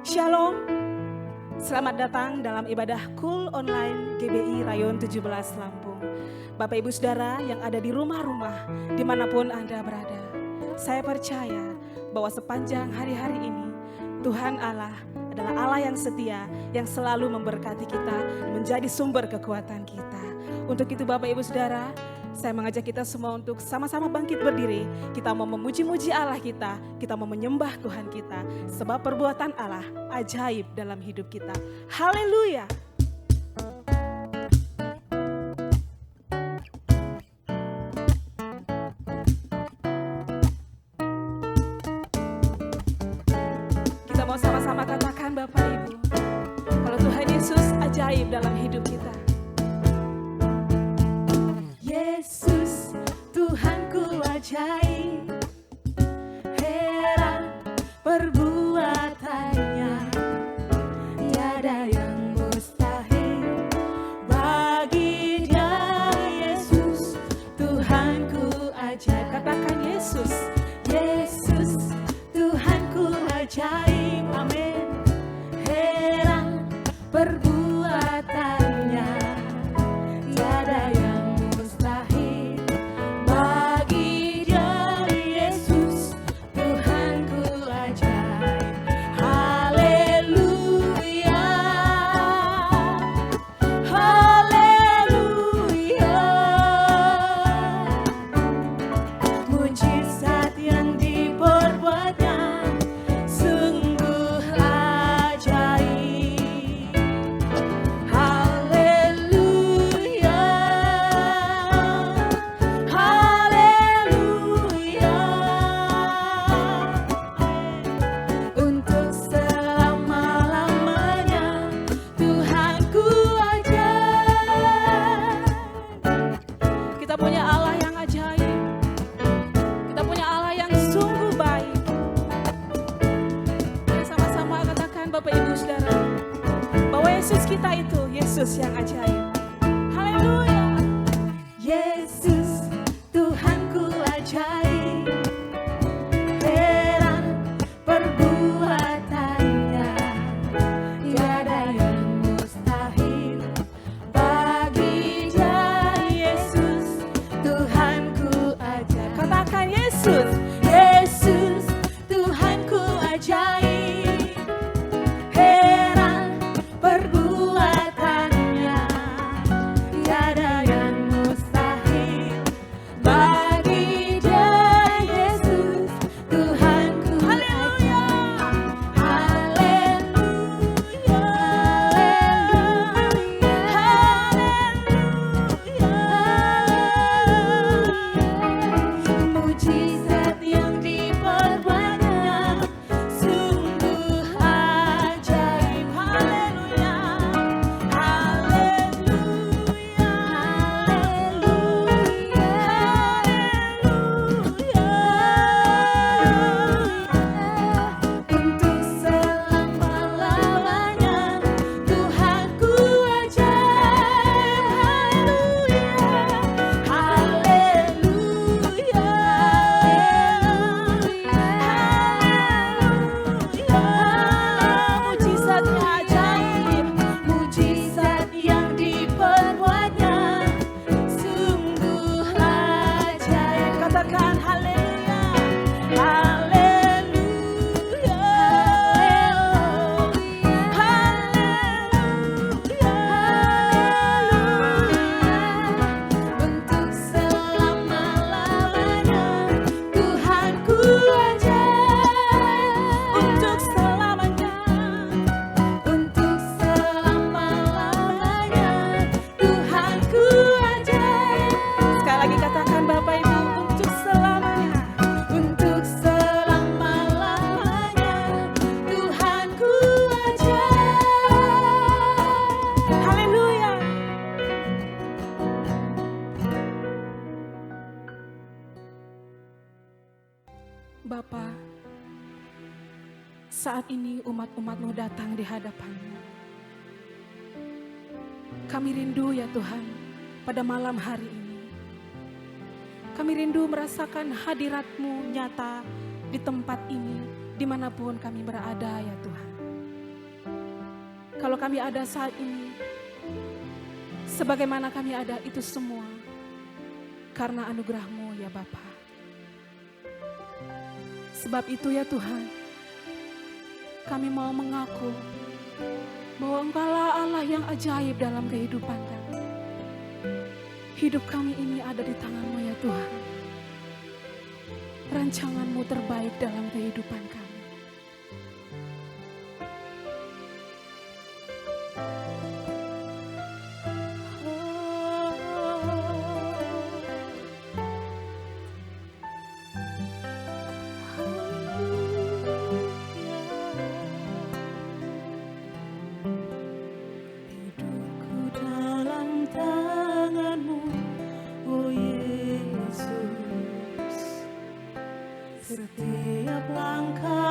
Shalom, selamat datang dalam ibadah Cool Online GBI Rayon 17 Lampung. Bapak Ibu Saudara yang ada di rumah-rumah, dimanapun Anda berada. Saya percaya bahwa sepanjang hari-hari ini, Tuhan Allah adalah Allah yang setia, yang selalu memberkati kita, menjadi sumber kekuatan kita. Untuk itu Bapak Ibu Saudara, saya mengajak kita semua untuk sama-sama bangkit berdiri. Kita mau memuji-muji Allah kita mau menyembah Tuhan kita. Sebab perbuatan Allah ajaib dalam hidup kita. Haleluya. Kita mau sama-sama katakan Bapak Ibu, kalau Tuhan Yesus ajaib dalam hidup kita. Yesus, Tuhanku ajaib, heran perbuatannya, tiada yang mustahil bagi Dia. Yesus, Tuhanku ajaib. Katakan Yesus, Yesus, Tuhanku ajaib, amin. Heran perbuatannya, tiada yang Yesus yang ajaib. Haleluya. Yesus, Tuhanku ajaib, heran perbuatannya, tiada yang mustahil bagi Dia. Yesus, Tuhanku ajaib. Katakan Yesus, Yesus, Tuhanku ajaib. Bapa, saat ini umat-umat-Mu datang di hadapan-Mu. Kami rindu ya Tuhan, pada malam hari ini. Kami rindu merasakan hadirat-Mu nyata di tempat ini, dimanapun kami berada ya Tuhan. kalau kami ada saat ini, sebagaimana kami ada itu semua karena anugerah-Mu ya Bapa. Sebab itu ya Tuhan, kami mau mengaku bahwa Engkaulah Allah yang ajaib dalam kehidupan kami. Hidup kami ini ada di tangan-Mu ya Tuhan. Rancangan-Mu terbaik dalam kehidupan kami. Setiap langkah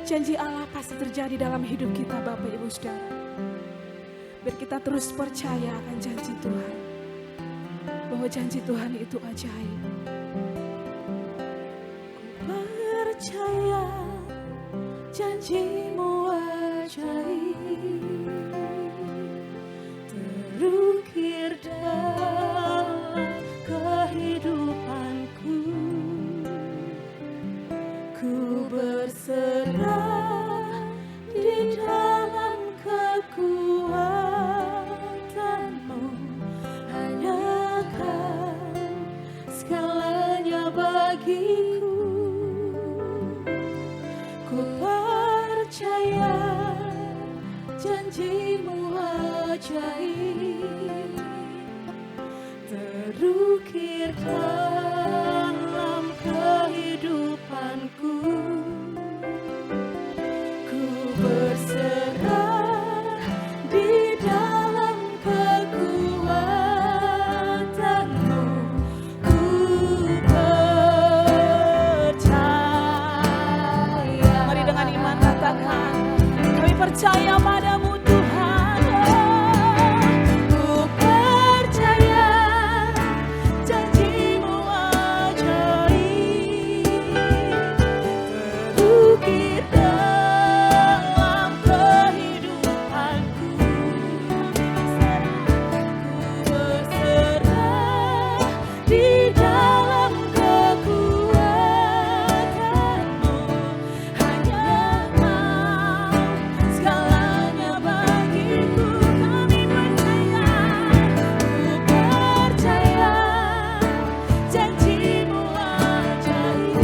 janji Allah pasti terjadi dalam hidup kita Bapak Ibu Saudara. Biar kita terus percaya akan janji Tuhan, bahwa janji Tuhan itu ajaib. Ku percaya janji-Mu ajaib, terukir dalam kehidupanku. Ku berserah di dalam kekuatan-Mu, hanya Kau segalanya bagiku. Ku percaya janji-Mu ajaib, terukir dalam kehidupanku. Ku berserah di dalam kekuatan-Mu. Ku percaya. Mari dengan iman katakan, kami percaya padamu Tuhan. Ku percaya janji-Mu ajaib, terukir dalam kehidupanku. Ku berserah di dalam kekuatan-Mu, hanya Kau segalanya bagiku. Kami percaya, ku percaya janji-Mu ajaib,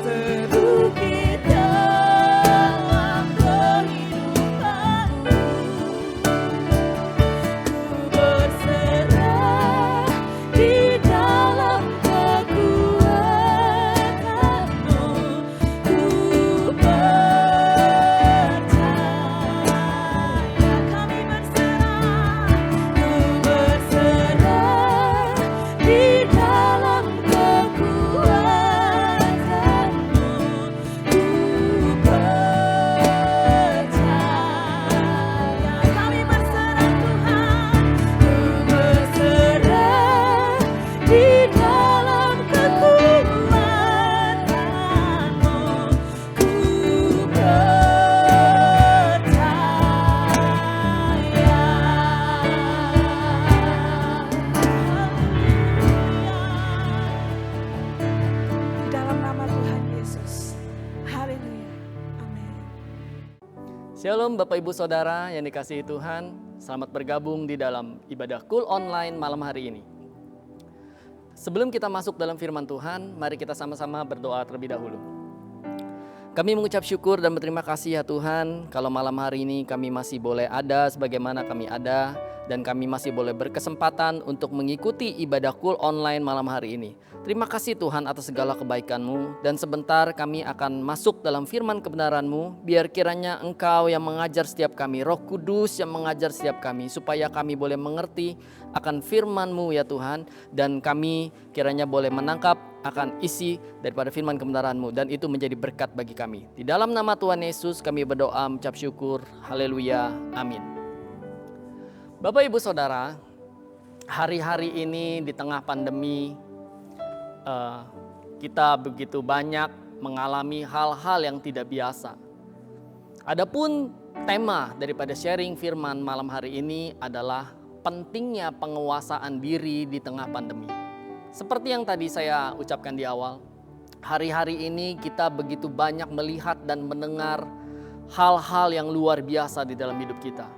terukir dalam kehidupanku. Ku berserah di dalam kekuatan-Mu. Ku percaya. Kami berserah, ku berserah di dalam kekuatan-Mu. Ku percaya. Kami berserah Tuhan, ku berserah di dalam kekuatan-Mu. Ku percaya. Di dalam nama Tuhan Yesus. Haleluya. Amin. Shalom Bapak Ibu Saudara yang dikasihi Tuhan, selamat bergabung di dalam ibadah Cool Online malam hari ini. Sebelum kita masuk dalam firman Tuhan, mari kita sama-sama berdoa terlebih dahulu. Kami mengucap syukur dan berterima kasih ya Tuhan, kalau malam hari ini kami masih boleh ada sebagaimana kami ada, dan kami masih boleh berkesempatan untuk mengikuti ibadah Cool Online malam hari ini. Terima kasih Tuhan atas segala kebaikan-Mu, dan sebentar kami akan masuk dalam firman kebenaran-Mu. Biar kiranya Engkau yang mengajar setiap kami, Roh Kudus yang mengajar setiap kami, supaya kami boleh mengerti akan firman-Mu ya Tuhan, dan kami kiranya boleh menangkap akan isi daripada firman kebenaran-Mu, dan itu menjadi berkat bagi kami. Di dalam nama Tuhan Yesus kami berdoa mengucap syukur. Haleluya. Amin. Bapak Ibu Saudara, hari-hari ini di tengah pandemi, kita begitu banyak mengalami hal-hal yang tidak biasa. Adapun tema daripada sharing firman malam hari ini adalah pentingnya penguasaan diri di tengah pandemi. Seperti yang tadi saya ucapkan di awal, hari-hari ini kita begitu banyak melihat dan mendengar hal-hal yang luar biasa di dalam hidup kita.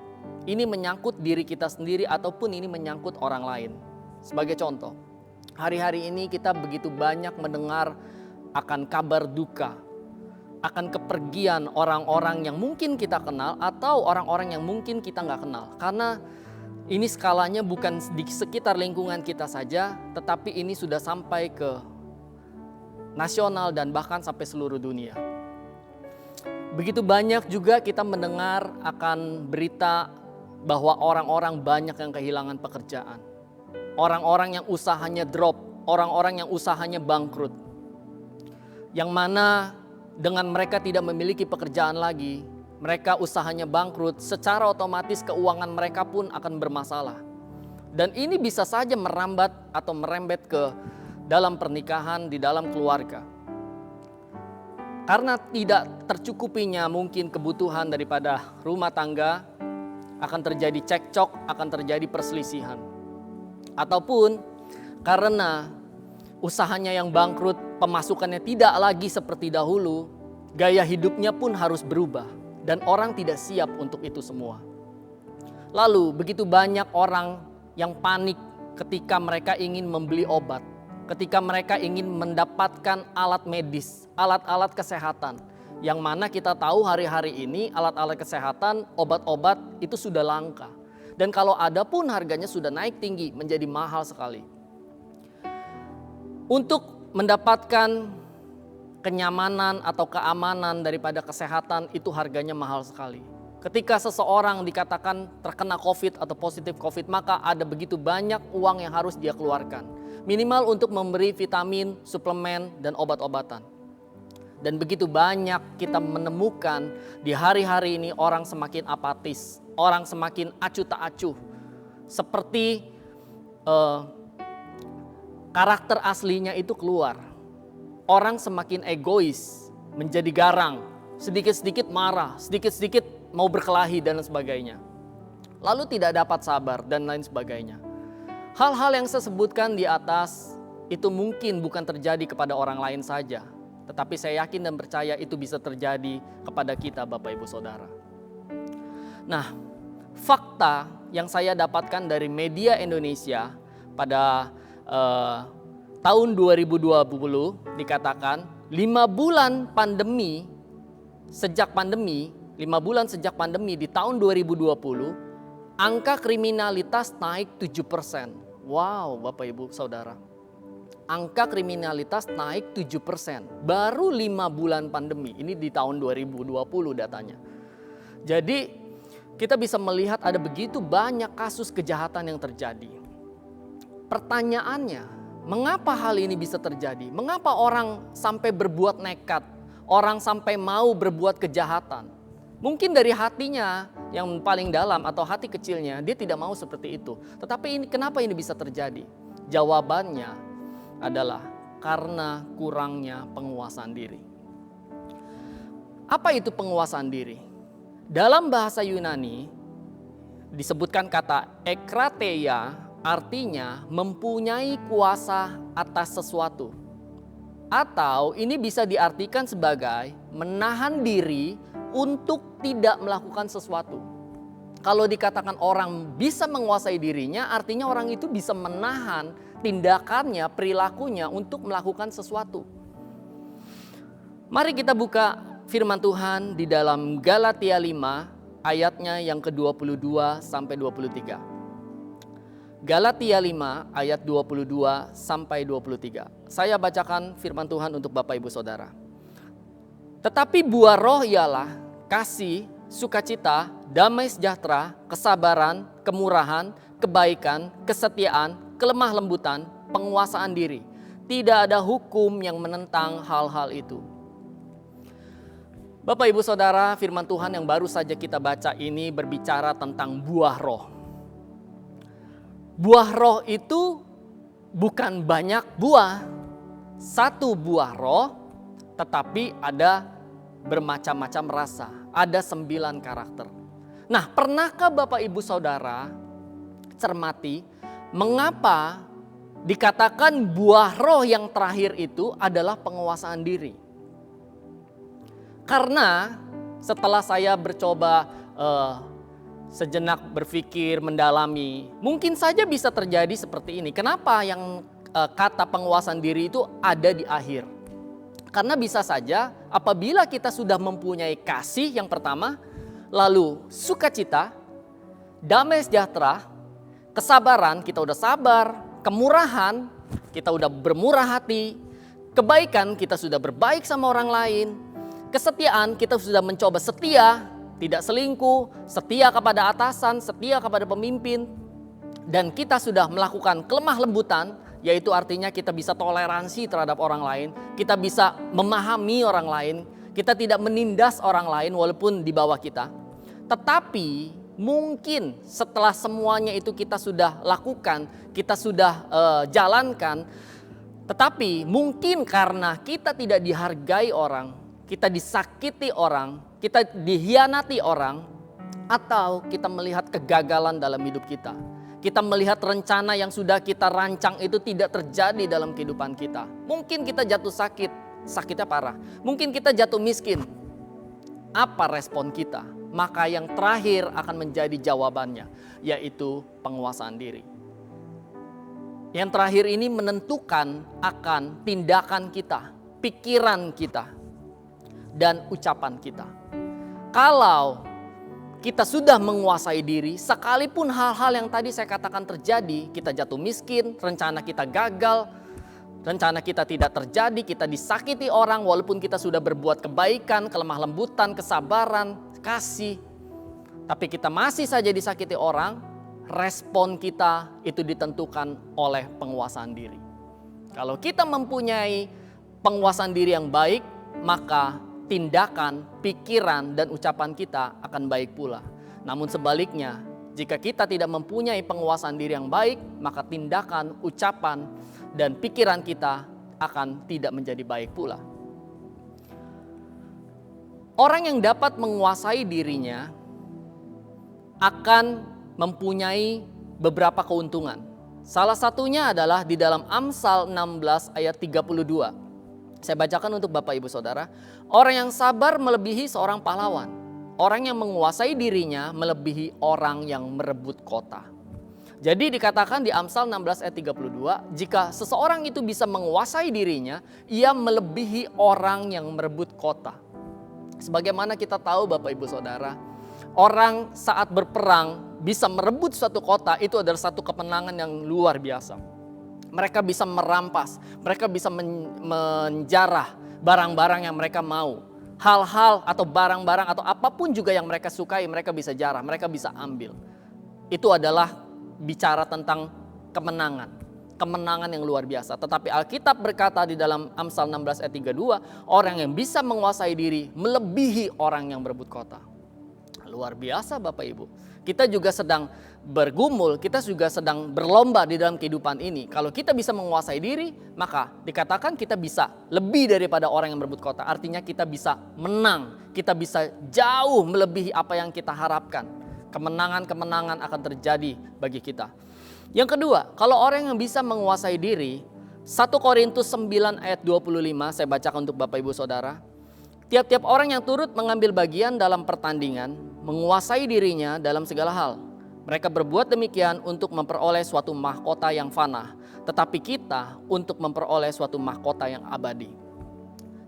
Ini menyangkut diri kita sendiri ataupun ini menyangkut orang lain. Sebagai contoh, hari-hari ini kita begitu banyak mendengar akan kabar duka, akan kepergian orang-orang yang mungkin kita kenal atau orang-orang yang mungkin kita nggak kenal. Karena ini skalanya bukan di sekitar lingkungan kita saja, tetapi ini sudah sampai ke nasional dan bahkan sampai seluruh dunia. Begitu banyak juga kita mendengar akan berita bahwa orang-orang banyak yang kehilangan pekerjaan. Orang-orang yang usahanya drop, orang-orang yang usahanya bangkrut. Yang mana dengan mereka tidak memiliki pekerjaan lagi, mereka usahanya bangkrut, secara otomatis keuangan mereka pun akan bermasalah. Dan ini bisa saja merambat atau merembet ke dalam pernikahan, di dalam keluarga. Karena tidak tercukupinya mungkin kebutuhan daripada rumah tangga, akan terjadi cekcok, akan terjadi perselisihan. Ataupun karena usahanya yang bangkrut, pemasukannya tidak lagi seperti dahulu, gaya hidupnya pun harus berubah dan orang tidak siap untuk itu semua. Lalu begitu banyak orang yang panik ketika mereka ingin membeli obat, ketika mereka ingin mendapatkan alat medis, alat-alat kesehatan. Yang mana kita tahu hari-hari ini alat-alat kesehatan, obat-obat itu sudah langka. Dan kalau ada pun harganya sudah naik tinggi, menjadi mahal sekali. Untuk mendapatkan kenyamanan atau keamanan daripada kesehatan itu harganya mahal sekali. Ketika seseorang dikatakan terkena COVID atau positif COVID, maka ada begitu banyak uang yang harus dia keluarkan. Minimal untuk memberi vitamin, suplemen, dan obat-obatan. Dan begitu banyak kita menemukan di hari-hari ini orang semakin apatis, orang semakin acuh tak acuh. Seperti karakter aslinya itu keluar. Orang semakin egois, menjadi garang, sedikit-sedikit marah, sedikit-sedikit mau berkelahi dan sebagainya. Lalu tidak dapat sabar dan lain sebagainya. Hal-hal yang saya sebutkan di atas itu mungkin bukan terjadi kepada orang lain saja. Tetapi saya yakin dan percaya itu bisa terjadi kepada kita Bapak Ibu Saudara. Nah, fakta yang saya dapatkan dari media Indonesia pada tahun 2020 dikatakan 5 bulan sejak pandemi di tahun 2020 angka kriminalitas naik 7%. Wow Bapak Ibu Saudara. Angka kriminalitas naik 7%. Baru 5 bulan pandemi. Ini di tahun 2020 datanya. Jadi kita bisa melihat ada begitu banyak kasus kejahatan yang terjadi. Pertanyaannya, mengapa hal ini bisa terjadi? Mengapa orang sampai berbuat nekat? Orang sampai mau berbuat kejahatan? Mungkin dari hatinya yang paling dalam atau hati kecilnya dia tidak mau seperti itu. Tetapi kenapa ini bisa terjadi? Jawabannya adalah karena kurangnya penguasaan diri. Apa itu penguasaan diri? Dalam bahasa Yunani disebutkan kata ekrateia, artinya mempunyai kuasa atas sesuatu. Atau ini bisa diartikan sebagai menahan diri untuk tidak melakukan sesuatu. Kalau dikatakan orang bisa menguasai dirinya, artinya orang itu bisa menahan tindakannya, perilakunya untuk melakukan sesuatu. Mari kita buka firman Tuhan di dalam Galatia 5 ayatnya yang ke-22 sampai 23. Galatia 5 ayat 22 sampai 23. Saya bacakan firman Tuhan untuk Bapak Ibu Saudara. Tetapi buah roh ialah kasih, sukacita, damai sejahtera, kesabaran, kemurahan, kebaikan, kesetiaan, kelemah lembutan, penguasaan diri. Tidak ada hukum yang menentang hal-hal itu. Bapak Ibu Saudara, firman Tuhan yang baru saja kita baca ini berbicara tentang buah roh. Buah roh itu bukan banyak buah, satu buah roh, tetapi ada bermacam-macam rasa, ada 9 karakter. Nah, pernahkah Bapak Ibu Saudara cermati mengapa dikatakan buah roh yang terakhir itu adalah penguasaan diri? Karena setelah saya bercoba sejenak berpikir, mendalami, mungkin saja bisa terjadi seperti ini. Kenapa yang kata penguasaan diri itu ada di akhir? Karena bisa saja apabila kita sudah mempunyai kasih yang pertama, lalu sukacita, damai sejahtera, kesabaran, kita udah sabar, kemurahan, kita udah bermurah hati, kebaikan, kita sudah berbaik sama orang lain, kesetiaan, kita sudah mencoba setia, tidak selingkuh, setia kepada atasan, setia kepada pemimpin, dan kita sudah melakukan kelemah lembutan, yaitu artinya kita bisa toleransi terhadap orang lain, kita bisa memahami orang lain, kita tidak menindas orang lain walaupun di bawah kita. Tetapi mungkin setelah semuanya itu kita sudah lakukan, kita sudah jalankan, tetapi mungkin karena kita tidak dihargai orang, kita disakiti orang, kita dihianati orang, atau kita melihat kegagalan dalam hidup kita. Kita melihat rencana yang sudah kita rancang itu tidak terjadi dalam kehidupan kita. Mungkin kita jatuh sakit, sakitnya parah. Mungkin kita jatuh miskin. Apa respon kita? Maka yang terakhir akan menjadi jawabannya, yaitu penguasaan diri. Yang terakhir ini menentukan akan tindakan kita, pikiran kita, dan ucapan kita. Kalau kita sudah menguasai diri, sekalipun hal-hal yang tadi saya katakan terjadi, kita jatuh miskin, rencana kita gagal, rencana kita tidak terjadi, kita disakiti orang walaupun kita sudah berbuat kebaikan, kelemah lembutan, kesabaran, kasih. Tapi kita masih saja disakiti orang, respon kita itu ditentukan oleh penguasaan diri. Kalau kita mempunyai penguasaan diri yang baik, maka tindakan, pikiran, dan ucapan kita akan baik pula. Namun sebaliknya, jika kita tidak mempunyai penguasaan diri yang baik, maka tindakan, ucapan, dan pikiran kita akan tidak menjadi baik pula. Orang yang dapat menguasai dirinya akan mempunyai beberapa keuntungan. Salah satunya adalah di dalam Amsal 16 ayat 32. Saya bacakan untuk Bapak Ibu Saudara. Orang yang sabar melebihi seorang pahlawan. Orang yang menguasai dirinya melebihi orang yang merebut kota. Jadi dikatakan di Amsal 16 ayat 32, jika seseorang itu bisa menguasai dirinya, ia melebihi orang yang merebut kota. Sebagaimana kita tahu Bapak Ibu Saudara, orang saat berperang bisa merebut suatu kota itu adalah satu kemenangan yang luar biasa. Mereka bisa merampas, mereka bisa menjarah barang-barang yang mereka mau. Hal-hal atau barang-barang atau apapun juga yang mereka sukai mereka bisa jarah, mereka bisa ambil. Itu adalah bicara tentang kemenangan. Kemenangan yang luar biasa. Tetapi Alkitab berkata di dalam Amsal 16 ayat 32, orang yang bisa menguasai diri melebihi orang yang berebut kota. Luar biasa Bapak Ibu. Kita juga sedang bergumul, kita juga sedang berlomba di dalam kehidupan ini. Kalau kita bisa menguasai diri, maka dikatakan kita bisa lebih daripada orang yang berebut kota. Artinya kita bisa menang, kita bisa jauh melebihi apa yang kita harapkan. Kemenangan-kemenangan akan terjadi bagi kita. Yang kedua, kalau orang yang bisa menguasai diri, 1 Korintus 9 ayat 25, saya bacakan untuk Bapak Ibu Saudara. Tiap-tiap orang yang turut mengambil bagian dalam pertandingan, menguasai dirinya dalam segala hal. Mereka berbuat demikian untuk memperoleh suatu mahkota yang fana, tetapi kita untuk memperoleh suatu mahkota yang abadi.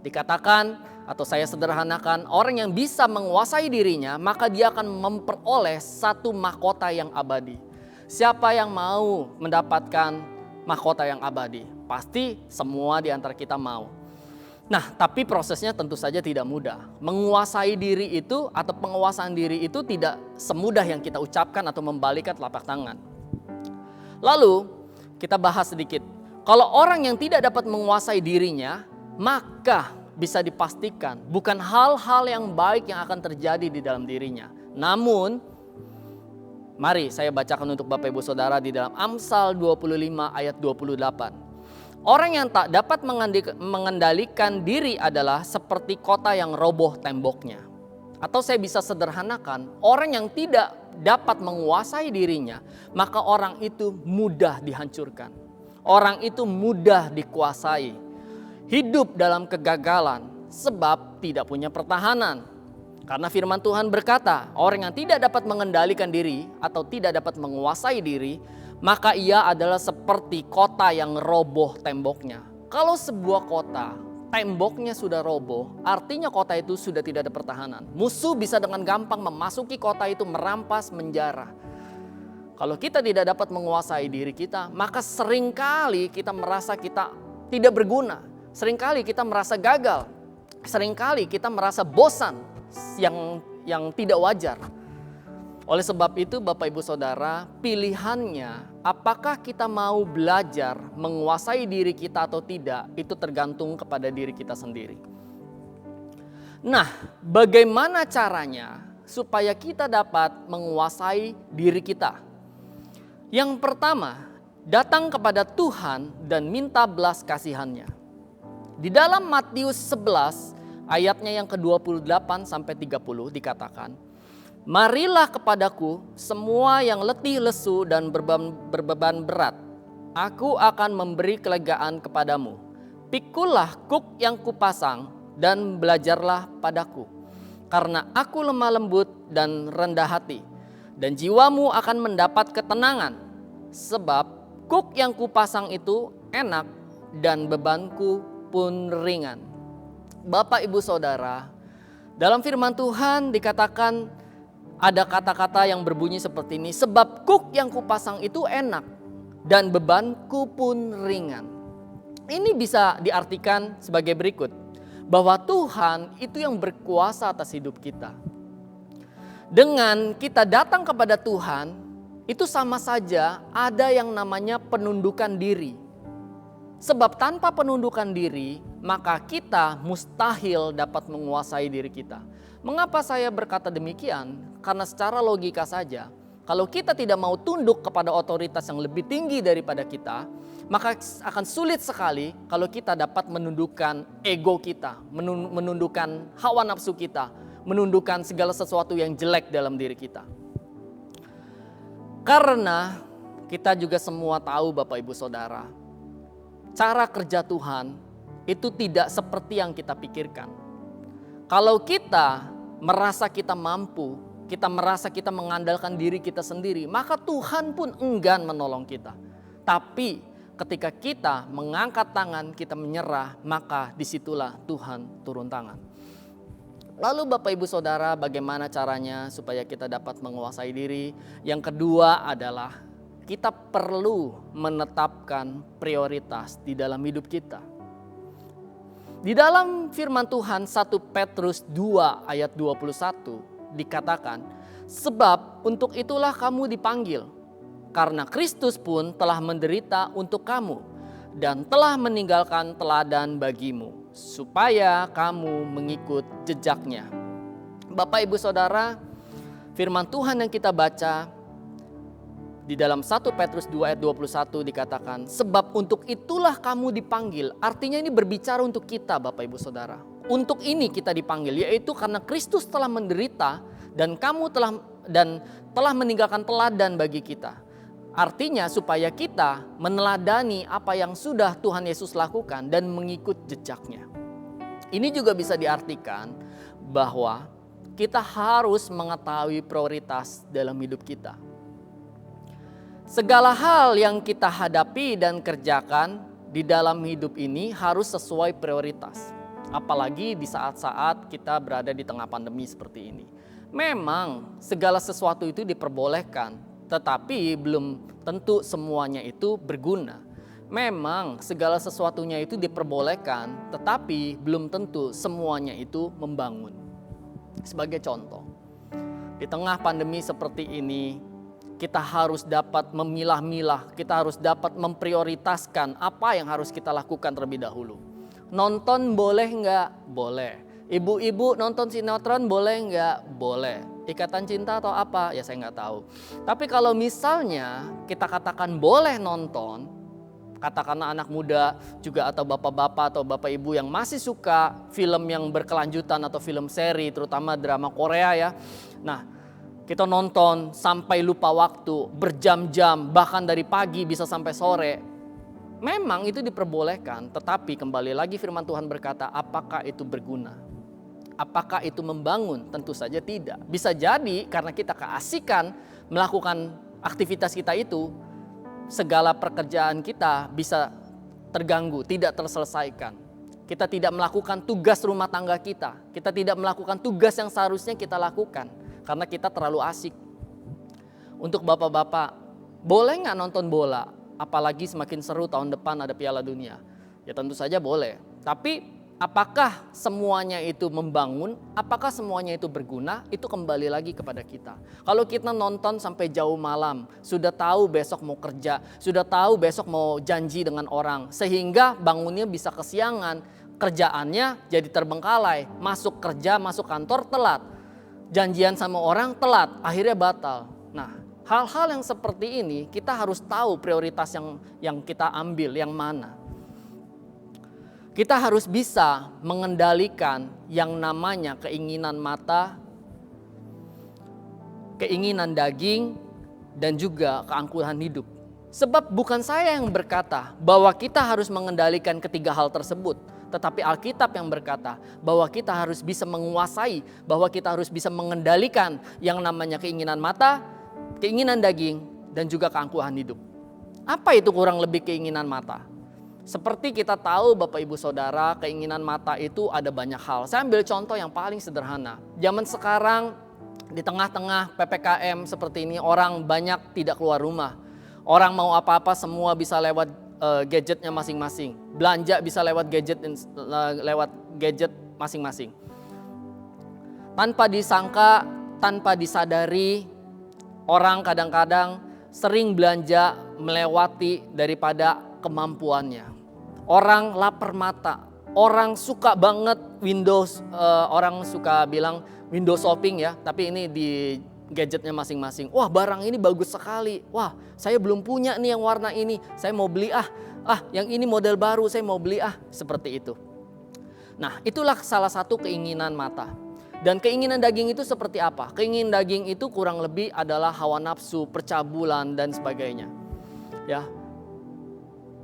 Dikatakan atau saya sederhanakan, orang yang bisa menguasai dirinya, maka dia akan memperoleh satu mahkota yang abadi. Siapa yang mau mendapatkan mahkota yang abadi? Pasti semua di antara kita mau. Nah, tapi prosesnya tentu saja tidak mudah. Menguasai diri itu atau penguasaan diri itu tidak semudah yang kita ucapkan atau membalikkan telapak tangan. Lalu, kita bahas sedikit. Kalau orang yang tidak dapat menguasai dirinya, maka bisa dipastikan bukan hal-hal yang baik yang akan terjadi di dalam dirinya. Namun, mari saya bacakan untuk Bapak Ibu Saudara di dalam Amsal 25 ayat 28. Orang yang tak dapat mengendalikan diri adalah seperti kota yang roboh temboknya. Atau saya bisa sederhanakan, orang yang tidak dapat menguasai dirinya, maka orang itu mudah dihancurkan. Orang itu mudah dikuasai. Hidup dalam kegagalan sebab tidak punya pertahanan. Karena firman Tuhan berkata, orang yang tidak dapat mengendalikan diri atau tidak dapat menguasai diri, maka ia adalah seperti kota yang roboh temboknya. Kalau sebuah kota, temboknya sudah roboh, artinya kota itu sudah tidak ada pertahanan. Musuh bisa dengan gampang memasuki kota itu, merampas, menjarah. Kalau kita tidak dapat menguasai diri kita, maka seringkali kita merasa kita tidak berguna. Seringkali kita merasa gagal. Seringkali kita merasa bosan yang tidak wajar. Oleh sebab itu Bapak Ibu Saudara, pilihannya apakah kita mau belajar menguasai diri kita atau tidak, itu tergantung kepada diri kita sendiri. Nah, bagaimana caranya supaya kita dapat menguasai diri kita? Yang pertama, datang kepada Tuhan dan minta belas kasihannya. Di dalam Matius 11 ayatnya yang ke-28 sampai 30 dikatakan, "Marilah kepadaku semua yang letih lesu dan berbeban berat. Aku akan memberi kelegaan kepadamu. Pikulah kuk yang kupasang dan belajarlah padaku. Karena aku lemah lembut dan rendah hati, dan jiwamu akan mendapat ketenangan. Sebab kuk yang kupasang itu enak dan bebanku pun ringan." Bapak, Ibu, Saudara, dalam firman Tuhan dikatakan ada kata-kata yang berbunyi seperti ini, sebab kuk yang kupasang itu enak dan bebanku pun ringan. Ini bisa diartikan sebagai berikut, bahwa Tuhan itu yang berkuasa atas hidup kita. Dengan kita datang kepada Tuhan, itu sama saja ada yang namanya penundukan diri. Sebab tanpa penundukan diri, maka kita mustahil dapat menguasai diri kita. Mengapa saya berkata demikian? Karena secara logika saja, kalau kita tidak mau tunduk kepada otoritas yang lebih tinggi daripada kita, maka akan sulit sekali kalau kita dapat menundukkan ego kita, menundukkan hawa nafsu kita, menundukkan segala sesuatu yang jelek dalam diri kita. Karena kita juga semua tahu, Bapak, Ibu, Saudara, cara kerja Tuhan itu tidak seperti yang kita pikirkan. Kalau kita merasa kita mampu, kita merasa kita mengandalkan diri kita sendiri, maka Tuhan pun enggan menolong kita. Tapi ketika kita mengangkat tangan, kita menyerah, maka disitulah Tuhan turun tangan. Lalu Bapak, Ibu, Saudara, bagaimana caranya supaya kita dapat menguasai diri? Yang kedua adalah kita perlu menetapkan prioritas di dalam hidup kita. Di dalam firman Tuhan 1 Petrus 2 ayat 21 dikatakan, "Sebab untuk itulah kamu dipanggil, karena Kristus pun telah menderita untuk kamu dan telah meninggalkan teladan bagimu, supaya kamu mengikut jejaknya." Bapak, Ibu, Saudara, firman Tuhan yang kita baca di dalam 1 Petrus 2 ayat 21 dikatakan, "Sebab untuk itulah kamu dipanggil." Artinya ini berbicara untuk kita, Bapak, Ibu, Saudara. Untuk ini kita dipanggil, yaitu karena Kristus telah menderita dan telah meninggalkan teladan bagi kita. Artinya supaya kita meneladani apa yang sudah Tuhan Yesus lakukan dan mengikut jejaknya. Ini juga bisa diartikan bahwa kita harus mengetahui prioritas dalam hidup kita. Segala hal yang kita hadapi dan kerjakan di dalam hidup ini harus sesuai prioritas. Apalagi di saat-saat kita berada di tengah pandemi seperti ini. Memang segala sesuatu itu diperbolehkan, tetapi belum tentu semuanya itu berguna. Memang segala sesuatunya itu diperbolehkan, tetapi belum tentu semuanya itu membangun. Sebagai contoh, di tengah pandemi seperti ini, kita harus dapat memilah-milah, kita harus dapat memprioritaskan apa yang harus kita lakukan terlebih dahulu. Nonton boleh nggak? Boleh. Ibu-ibu nonton sinetron boleh nggak? Boleh. Ikatan Cinta atau apa? Ya saya nggak tahu. Tapi kalau misalnya kita katakan boleh nonton, katakanlah anak muda juga atau bapak-bapak atau bapak ibu yang masih suka film yang berkelanjutan atau film seri, terutama drama Korea ya. Nah, kita nonton sampai lupa waktu, berjam-jam, bahkan dari pagi bisa sampai sore. Memang itu diperbolehkan, tetapi kembali lagi firman Tuhan berkata, apakah itu berguna? Apakah itu membangun? Tentu saja tidak. Bisa jadi karena kita keasikan melakukan aktivitas kita itu, segala pekerjaan kita bisa terganggu, tidak terselesaikan. Kita tidak melakukan tugas rumah tangga kita. Kita tidak melakukan tugas yang seharusnya kita lakukan. Karena kita terlalu asik. Untuk bapak-bapak, boleh nggak nonton bola? Apalagi semakin seru tahun depan ada Piala Dunia. Ya tentu saja boleh. Tapi apakah semuanya itu membangun? Apakah semuanya itu berguna? Itu kembali lagi kepada kita. Kalau kita nonton sampai jauh malam, sudah tahu besok mau kerja, sudah tahu besok mau janji dengan orang, sehingga bangunnya bisa kesiangan, kerjaannya jadi terbengkalai, masuk kerja, masuk kantor telat, janjian sama orang telat, akhirnya batal. Nah, hal-hal yang seperti ini kita harus tahu prioritas yang kita ambil yang mana. Kita harus bisa mengendalikan yang namanya keinginan mata, keinginan daging, dan juga keangkuhan hidup. Sebab bukan saya yang berkata bahwa kita harus mengendalikan ketiga hal tersebut, tetapi Alkitab yang berkata bahwa kita harus bisa menguasai, bahwa kita harus bisa mengendalikan yang namanya keinginan mata, keinginan daging, dan juga keangkuhan hidup. Apa itu kurang lebih keinginan mata? Seperti kita tahu Bapak Ibu Saudara, keinginan mata itu ada banyak hal. Saya ambil contoh yang paling sederhana. Zaman sekarang di tengah-tengah PPKM seperti ini, orang banyak tidak keluar rumah. Orang mau apa-apa semua bisa lewat gadgetnya masing-masing. Belanja bisa lewat gadget masing-masing. Tanpa disangka, tanpa disadari, orang kadang-kadang sering belanja melewati daripada kemampuannya. Orang lapar mata, orang suka banget Windows, orang suka bilang Windows shopping ya, tapi ini di gadgetnya masing-masing. Wah, barang ini bagus sekali. Wah, saya belum punya nih yang warna ini. Saya mau beli yang ini model baru, saya mau beli seperti itu. Nah, itulah salah satu keinginan mata. Dan keinginan daging itu seperti apa? Keinginan daging itu kurang lebih adalah hawa nafsu, percabulan dan sebagainya. Ya.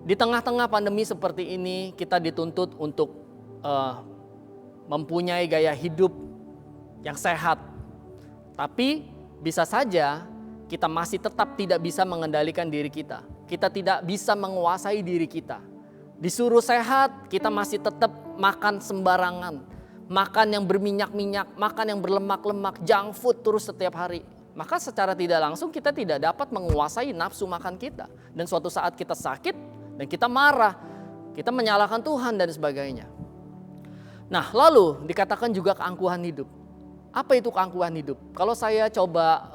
Di tengah-tengah pandemi seperti ini, kita dituntut untuk mempunyai gaya hidup yang sehat. Tapi bisa saja kita masih tetap tidak bisa mengendalikan diri kita. Kita tidak bisa menguasai diri kita. Disuruh sehat, kita masih tetap makan sembarangan. Makan yang berminyak-minyak, makan yang berlemak-lemak, junk food terus setiap hari. Maka secara tidak langsung kita tidak dapat menguasai nafsu makan kita. Dan suatu saat kita sakit, dan kita marah, kita menyalahkan Tuhan dan sebagainya. Nah, lalu dikatakan juga keangkuhan hidup. Apa itu keangkuhan hidup? Kalau saya coba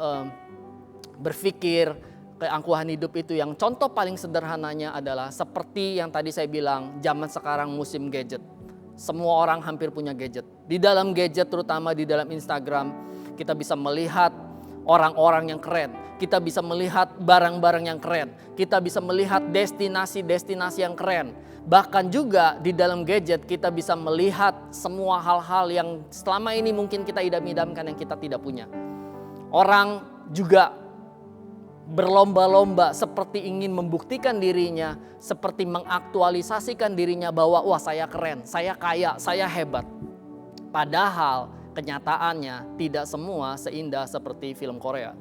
berpikir keangkuhan hidup itu, yang contoh paling sederhananya adalah seperti yang tadi saya bilang, zaman sekarang musim gadget. Semua orang hampir punya gadget. Di dalam gadget, terutama di dalam Instagram, kita bisa melihat orang-orang yang keren. Kita bisa melihat barang-barang yang keren. Kita bisa melihat destinasi-destinasi yang keren. Bahkan juga di dalam gadget kita bisa melihat semua hal-hal yang selama ini mungkin kita idam-idamkan yang kita tidak punya. Orang juga berlomba-lomba seperti ingin membuktikan dirinya, seperti mengaktualisasikan dirinya bahwa wah, saya keren, saya kaya, saya hebat. Padahal kenyataannya tidak semua seindah seperti film Korea.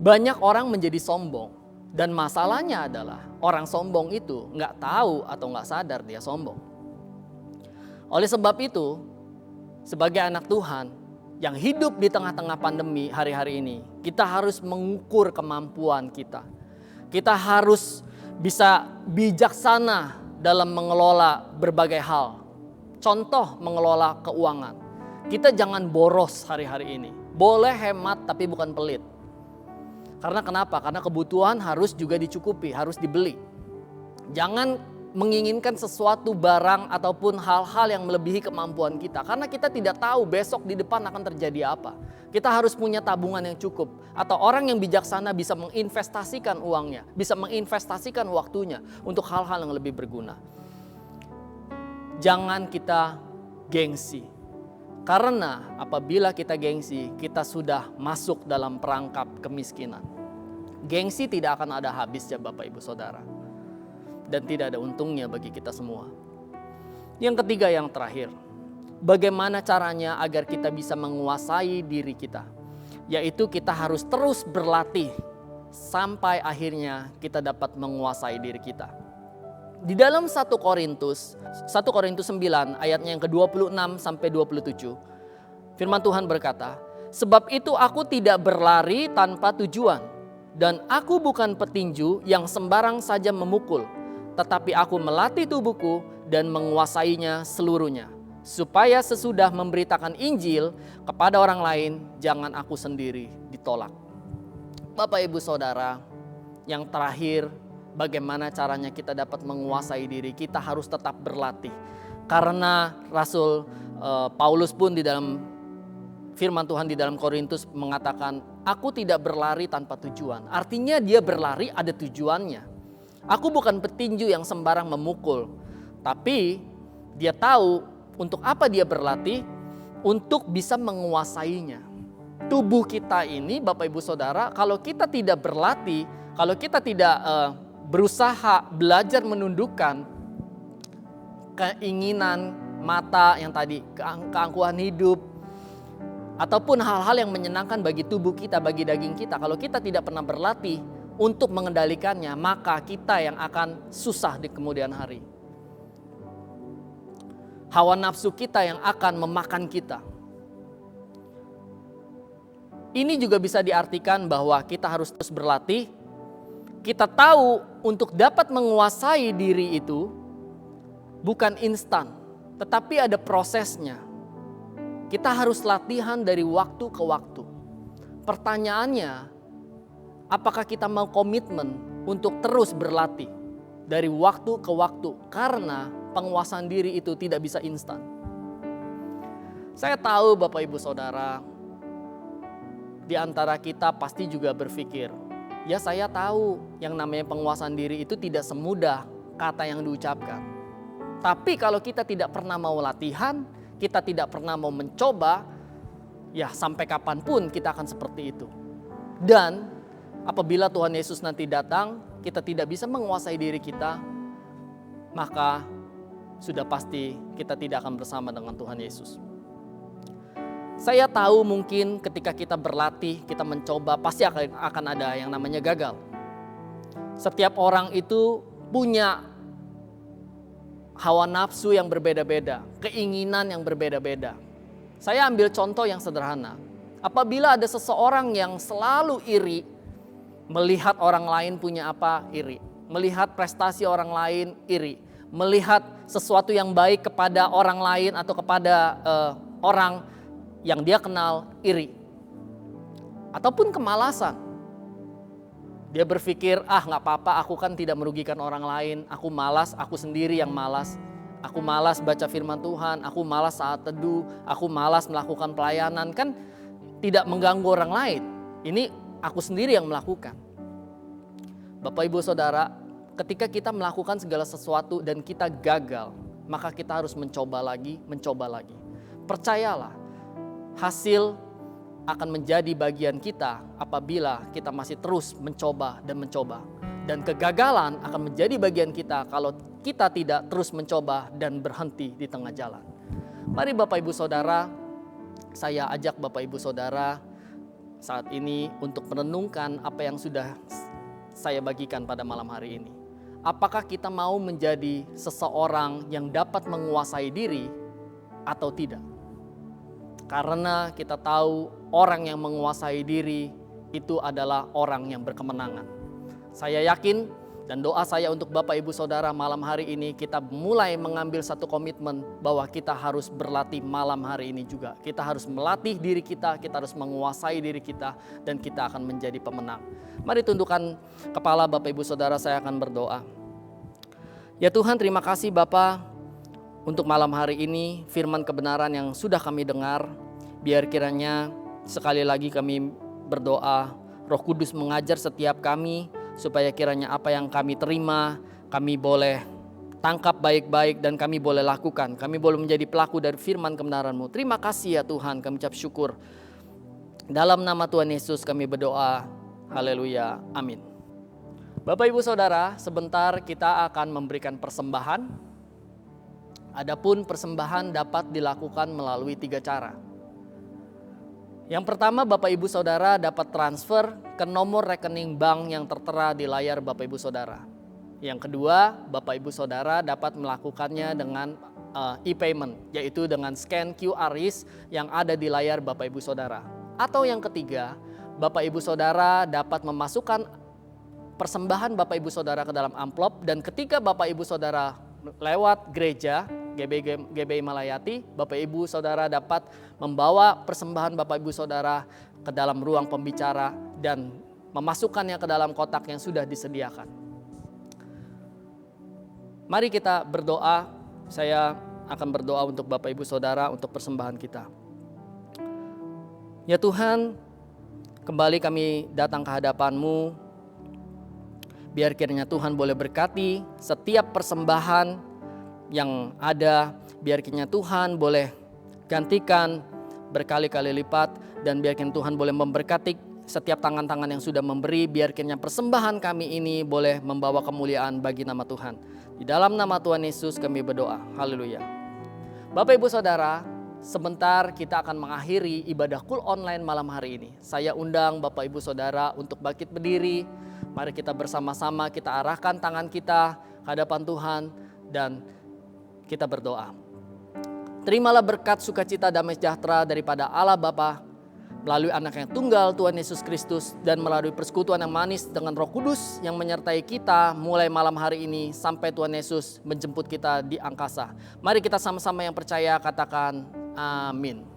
Banyak orang menjadi sombong, dan masalahnya adalah orang sombong itu nggak tahu atau nggak sadar dia sombong. Oleh sebab itu, sebagai anak Tuhan yang hidup di tengah-tengah pandemi hari-hari ini, kita harus mengukur kemampuan kita. Kita harus bisa bijaksana dalam mengelola berbagai hal. Contoh mengelola keuangan. Kita jangan boros hari-hari ini. Boleh hemat tapi bukan pelit. Karena kenapa? Karena kebutuhan harus juga dicukupi, harus dibeli. Jangan menginginkan sesuatu barang ataupun hal-hal yang melebihi kemampuan kita. Karena kita tidak tahu besok di depan akan terjadi apa. Kita harus punya tabungan yang cukup. Atau orang yang bijaksana bisa menginvestasikan uangnya, bisa menginvestasikan waktunya untuk hal-hal yang lebih berguna. Jangan kita gengsi. Karena apabila kita gengsi, kita sudah masuk dalam perangkap kemiskinan. Gengsi tidak akan ada habisnya Bapak Ibu Saudara. Dan tidak ada untungnya bagi kita semua. Yang ketiga, yang terakhir. Bagaimana caranya agar kita bisa menguasai diri kita? Yaitu kita harus terus berlatih sampai akhirnya kita dapat menguasai diri kita. Di dalam 1 Korintus 9 ayatnya yang ke-26 sampai 27. Firman Tuhan berkata, "Sebab itu aku tidak berlari tanpa tujuan, dan aku bukan petinju yang sembarang saja memukul, tetapi aku melatih tubuhku dan menguasainya seluruhnya, supaya sesudah memberitakan Injil kepada orang lain, jangan aku sendiri ditolak." Bapak Ibu Saudara, yang terakhir bagaimana caranya kita dapat menguasai diri, kita harus tetap berlatih. Karena Rasul Paulus pun di dalam firman Tuhan di dalam Korintus mengatakan, aku tidak berlari tanpa tujuan. Artinya dia berlari ada tujuannya. Aku bukan petinju yang sembarang memukul, tapi dia tahu untuk apa dia berlatih, untuk bisa menguasainya. Tubuh kita ini, Bapak Ibu Saudara, kalau kita tidak berlatih, kalau kita tidak berusaha belajar menundukkan keinginan mata yang tadi, keangkuhan hidup, ataupun hal-hal yang menyenangkan bagi tubuh kita, bagi daging kita, kalau kita tidak pernah berlatih untuk mengendalikannya, maka kita yang akan susah di kemudian hari. Hawa nafsu kita yang akan memakan kita. Ini juga bisa diartikan bahwa kita harus terus berlatih. Kita tahu untuk dapat menguasai diri itu bukan instan, tetapi ada prosesnya. Kita harus latihan dari waktu ke waktu. Pertanyaannya, apakah kita mau komitmen untuk terus berlatih dari waktu ke waktu? Karena penguasaan diri itu tidak bisa instan. Saya tahu Bapak Ibu Saudara, di antara kita pasti juga berpikir, ya saya tahu yang namanya penguasaan diri itu tidak semudah kata yang diucapkan. Tapi kalau kita tidak pernah mau latihan, kita tidak pernah mau mencoba, ya sampai kapanpun kita akan seperti itu. Dan apabila Tuhan Yesus nanti datang, kita tidak bisa menguasai diri kita, maka sudah pasti kita tidak akan bersama dengan Tuhan Yesus. Saya tahu mungkin ketika kita berlatih, kita mencoba, pasti akan ada yang namanya gagal. Setiap orang itu punya hawa nafsu yang berbeda-beda, keinginan yang berbeda-beda. Saya ambil contoh yang sederhana. Apabila ada seseorang yang selalu iri, melihat orang lain punya apa, iri. Melihat prestasi orang lain, iri. Melihat sesuatu yang baik kepada orang lain atau kepada orang yang dia kenal, iri. Ataupun kemalasan. Dia berpikir, gak apa-apa, aku kan tidak merugikan orang lain. Aku malas, aku sendiri yang malas. Aku malas baca firman Tuhan, aku malas saat teduh, aku malas melakukan pelayanan. Kan tidak mengganggu orang lain. Ini aku sendiri yang melakukan. Bapak Ibu Saudara, ketika kita melakukan segala sesuatu dan kita gagal, maka kita harus mencoba lagi. Percayalah, hasil akan menjadi bagian kita apabila kita masih terus mencoba. Dan kegagalan akan menjadi bagian kita kalau kita tidak terus mencoba dan berhenti di tengah jalan. Mari Bapak Ibu Saudara, saya ajak Bapak Ibu Saudara saat ini untuk merenungkan apa yang sudah saya bagikan pada malam hari ini. Apakah kita mau menjadi seseorang yang dapat menguasai diri atau tidak? Karena kita tahu orang yang menguasai diri itu adalah orang yang berkemenangan. Saya yakin dan doa saya untuk Bapak Ibu Saudara malam hari ini, kita mulai mengambil satu komitmen bahwa kita harus berlatih malam hari ini juga. Kita harus melatih diri kita harus menguasai diri kita, dan kita akan menjadi pemenang. Mari tundukkan kepala Bapak Ibu Saudara, saya akan berdoa. Ya Tuhan, terima kasih Bapa untuk malam hari ini, firman kebenaran yang sudah kami dengar. Biar kiranya sekali lagi kami berdoa, Roh Kudus mengajar setiap kami, supaya kiranya apa yang kami terima, kami boleh tangkap baik-baik dan kami boleh lakukan. Kami boleh menjadi pelaku dari firman kebenaran-Mu. Terima kasih ya Tuhan, kami ucap syukur. Dalam nama Tuhan Yesus kami berdoa, haleluya, amin. Bapak Ibu Saudara, sebentar kita akan memberikan persembahan. Adapun persembahan dapat dilakukan melalui 3 cara. Yang pertama, Bapak Ibu Saudara dapat transfer ke nomor rekening bank yang tertera di layar Bapak Ibu Saudara. Yang kedua, Bapak Ibu Saudara dapat melakukannya dengan e-payment, yaitu dengan scan QR yang ada di layar Bapak Ibu Saudara. Atau yang ketiga, Bapak Ibu Saudara dapat memasukkan persembahan Bapak Ibu Saudara ke dalam amplop, dan ketika Bapak Ibu Saudara lewat gereja GBI Malayati, Bapak Ibu Saudara dapat membawa persembahan Bapak Ibu Saudara ke dalam ruang pembicara dan memasukkannya ke dalam kotak yang sudah disediakan. Mari kita berdoa. Saya akan berdoa untuk Bapak Ibu Saudara untuk persembahan kita. Ya Tuhan, kembali kami datang ke hadapan-Mu. Biar kiranya Tuhan boleh berkati setiap persembahan yang ada. Biar kiranya Tuhan boleh gantikan berkali-kali lipat. Dan biar kiranya Tuhan boleh memberkati setiap tangan-tangan yang sudah memberi. Biar kiranya persembahan kami ini boleh membawa kemuliaan bagi nama Tuhan. Di dalam nama Tuhan Yesus kami berdoa. Haleluya. Bapak Ibu Saudara, sebentar kita akan mengakhiri ibadah Kul online malam hari ini. Saya undang Bapak Ibu Saudara untuk bangkit berdiri. Mari kita bersama-sama kita arahkan tangan kita ke hadapan Tuhan dan kita berdoa. Terimalah berkat sukacita damai sejahtera daripada Allah Bapa melalui anak yang tunggal Tuhan Yesus Kristus dan melalui persekutuan yang manis dengan Roh Kudus yang menyertai kita mulai malam hari ini sampai Tuhan Yesus menjemput kita di angkasa. Mari kita sama-sama yang percaya katakan amin.